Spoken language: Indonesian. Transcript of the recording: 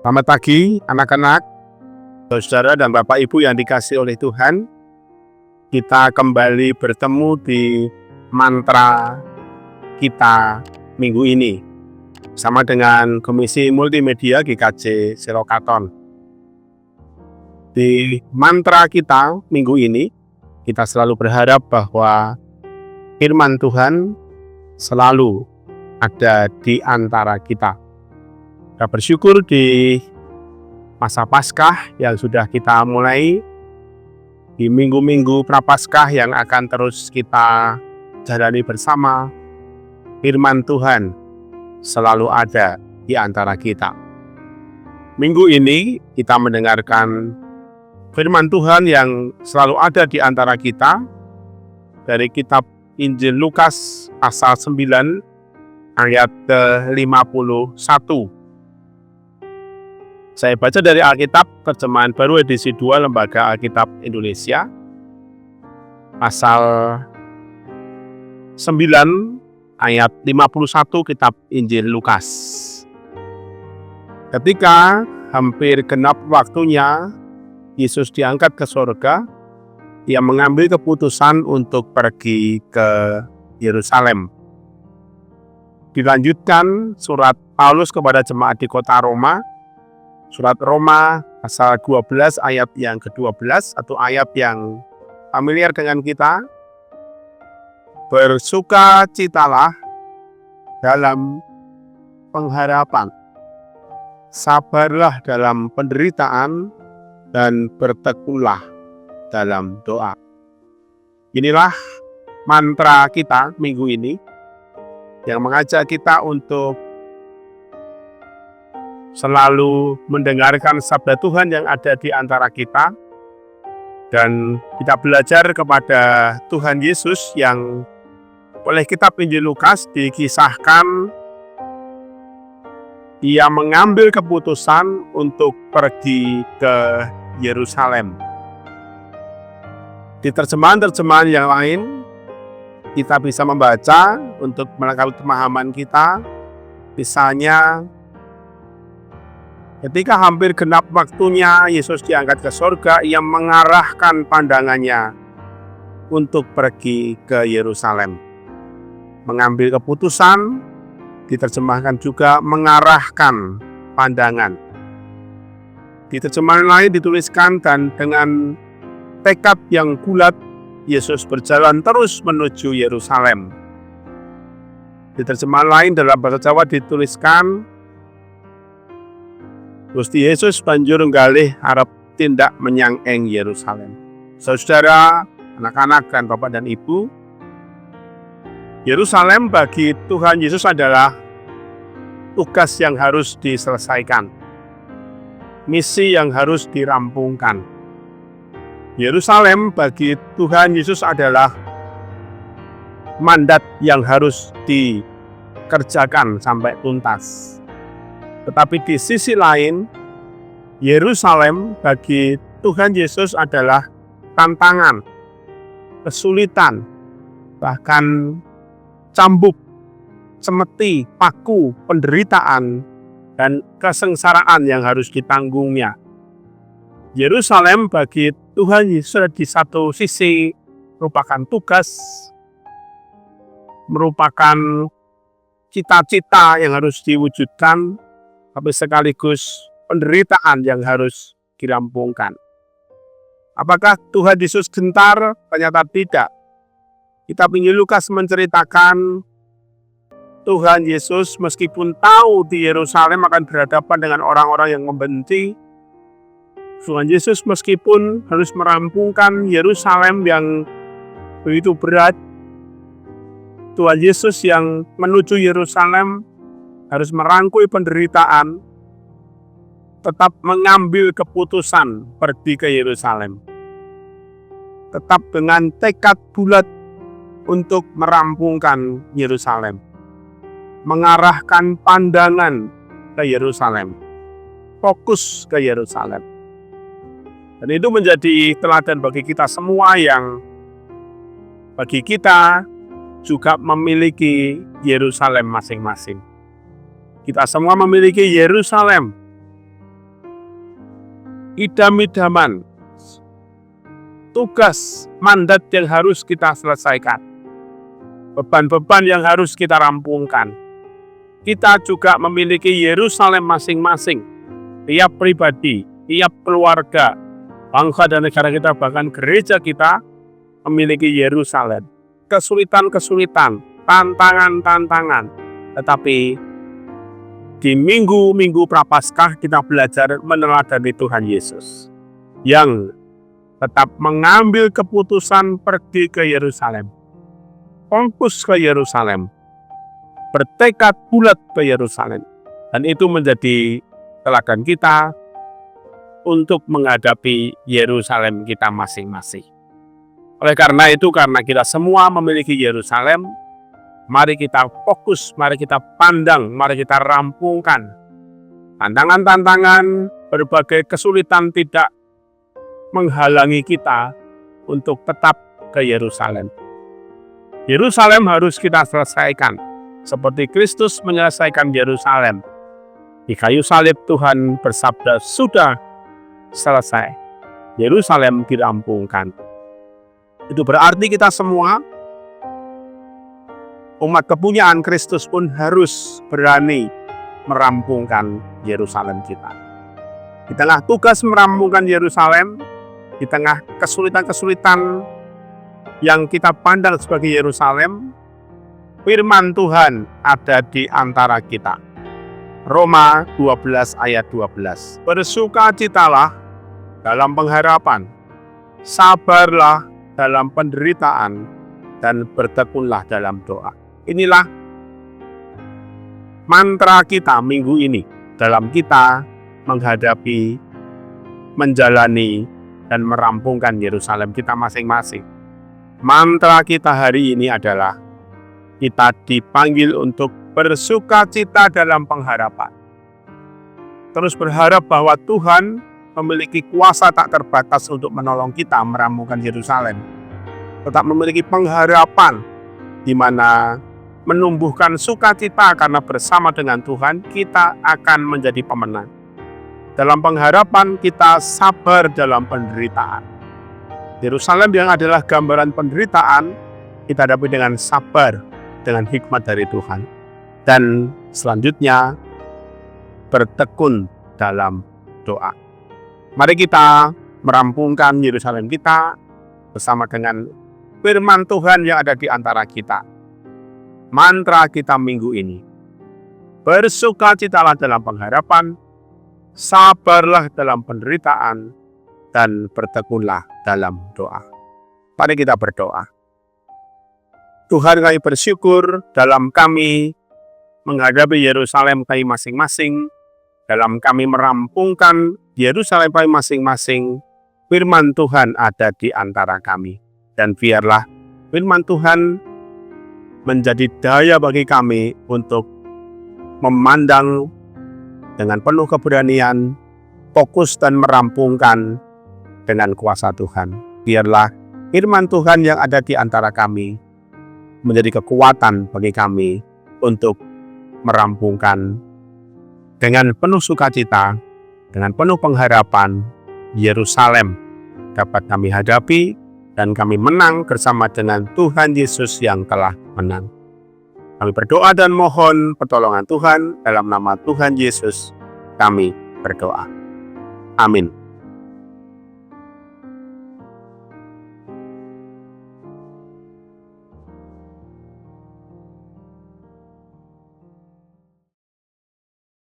Selamat pagi anak-anak, saudara dan Bapak Ibu yang dikasihi oleh Tuhan. Kita kembali bertemu di mantra kita minggu ini bersama dengan Komisi Multimedia GKJ Selokaton. Di mantra kita minggu ini, kita selalu berharap bahwa firman Tuhan selalu ada di antara kita. Kita bersyukur di masa Paskah yang sudah kita mulai, di minggu-minggu Prapaskah yang akan terus kita jalani bersama. Firman Tuhan selalu ada di antara kita. Minggu ini kita mendengarkan firman Tuhan yang selalu ada di antara kita dari kitab Injil Lukas pasal 9 ayat ke-51. Saya baca dari Alkitab Terjemahan Baru edisi 2 Lembaga Alkitab Indonesia, pasal 9 ayat 51 kitab Injil Lukas. Ketika hampir genap waktunya Yesus diangkat ke sorga, Ia mengambil keputusan untuk pergi ke Yerusalem. Dilanjutkan surat Paulus kepada jemaat di kota Roma, surat Roma pasal 12 ayat yang ke-12, atau ayat yang familiar dengan kita. Bersukacitalah dalam pengharapan, sabarlah dalam penderitaan, dan bertekunlah dalam doa. Inilah mantra kita minggu ini yang mengajak kita untuk selalu mendengarkan sabda Tuhan yang ada di antara kita, dan kita belajar kepada Tuhan Yesus yang oleh kitab Injil Lukas dikisahkan Ia mengambil keputusan untuk pergi ke Yerusalem. Di terjemahan-terjemahan yang lain kita bisa membaca untuk melengkapi pemahaman kita, misalnya ketika hampir genap waktunya Yesus diangkat ke sorga, Ia mengarahkan pandangannya untuk pergi ke Yerusalem. Mengambil keputusan, diterjemahkan juga mengarahkan pandangan. Di terjemahan lain dituliskan, dan dengan tekad yang bulat, Yesus berjalan terus menuju Yerusalem. Di terjemahan lain dalam bahasa Jawa dituliskan, Gusti Yesus banjur nggalih arep tindak menyang ing Yerusalem. Saudara, anak-anak dan Bapak dan Ibu, Yerusalem bagi Tuhan Yesus adalah tugas yang harus diselesaikan, misi yang harus dirampungkan. Yerusalem bagi Tuhan Yesus adalah mandat yang harus dikerjakan sampai tuntas. Tetapi di sisi lain, Yerusalem bagi Tuhan Yesus adalah tantangan, kesulitan, bahkan cambuk, cemeti, paku, penderitaan, dan kesengsaraan yang harus ditanggungnya. Yerusalem bagi Tuhan Yesus di satu sisi merupakan tugas, merupakan cita-cita yang harus diwujudkan, tapi sekaligus penderitaan yang harus dirampungkan. Apakah Tuhan Yesus gentar? Ternyata tidak. Kitab Injil Lukas menceritakan Tuhan Yesus meskipun tahu di Yerusalem akan berhadapan dengan orang-orang yang membenci, Tuhan Yesus meskipun harus merampungkan Yerusalem yang begitu berat, Tuhan Yesus yang menuju Yerusalem harus merangkul penderitaan, tetap mengambil keputusan pergi ke Yerusalem. Tetap dengan tekad bulat untuk merampungkan Yerusalem. Mengarahkan pandangan ke Yerusalem. Fokus ke Yerusalem. Dan itu menjadi teladan bagi kita semua yang bagi kita juga memiliki Yerusalem masing-masing. Kita semua memiliki Yerusalem. Idam-idaman, tugas, mandat yang harus kita selesaikan. Beban-beban yang harus kita rampungkan. Kita juga memiliki Yerusalem masing-masing. Tiap pribadi, tiap keluarga, bangsa dan negara kita, bahkan gereja kita memiliki Yerusalem. Kesulitan-kesulitan, tantangan-tantangan. Tetapi di minggu-minggu Prapaskah kita belajar meneladani Tuhan Yesus yang tetap mengambil keputusan pergi ke Yerusalem. Fokus ke Yerusalem. Bertekad bulat ke Yerusalem. Dan itu menjadi teladan kita untuk menghadapi Yerusalem kita masing-masing. Oleh karena itu, karena kita semua memiliki Yerusalem, mari kita fokus, mari kita pandang, mari kita rampungkan. Tantangan-tantangan, berbagai kesulitan tidak menghalangi kita untuk tetap ke Yerusalem. Yerusalem harus kita selesaikan, seperti Kristus menyelesaikan Yerusalem. Di kayu salib Tuhan bersabda, sudah selesai. Yerusalem dirampungkan. Itu berarti kita semua, umat kepunyaan Kristus pun harus berani merampungkan Yerusalem kita. Di tengah tugas merampungkan Yerusalem, di tengah kesulitan-kesulitan yang kita pandang sebagai Yerusalem, firman Tuhan ada di antara kita. Roma 12 ayat 12. Bersukacitalah dalam pengharapan, sabarlah dalam penderitaan, dan bertekunlah dalam doa. Inilah mantra kita minggu ini dalam kita menghadapi, menjalani, dan merampungkan Yerusalem kita masing-masing. Mantra kita hari ini adalah kita dipanggil untuk bersukacita dalam pengharapan. Terus berharap bahwa Tuhan memiliki kuasa tak terbatas untuk menolong kita merampungkan Yerusalem. Tetap memiliki pengharapan di mana menumbuhkan sukacita karena bersama dengan Tuhan kita akan menjadi pemenang. Dalam pengharapan kita sabar dalam penderitaan. Yerusalem yang adalah gambaran penderitaan kita hadapi dengan sabar, dengan hikmat dari Tuhan. Dan selanjutnya bertekun dalam doa. Mari kita merampungkan Yerusalem kita bersama dengan firman Tuhan yang ada di antara kita. Mantra kita minggu ini. Bersukacitalah dalam pengharapan, sabarlah dalam penderitaan, dan bertekunlah dalam doa. Mari kita berdoa. Tuhan, kami bersyukur dalam kami menghadapi Yerusalem kami masing-masing, dalam kami merampungkan Yerusalem kami masing-masing, firman Tuhan ada di antara kami. Dan biarlah firman Tuhan menjadi daya bagi kami untuk memandang dengan penuh keberanian, fokus dan merampungkan dengan kuasa Tuhan. Biarlah firman Tuhan yang ada di antara kami menjadi kekuatan bagi kami untuk merampungkan dengan penuh sukacita, dengan penuh pengharapan, Yerusalem dapat kami hadapi dan kami menang bersama dengan Tuhan Yesus yang telah menang. Kami berdoa dan mohon pertolongan Tuhan dalam nama Tuhan Yesus. Kami berdoa. Amin.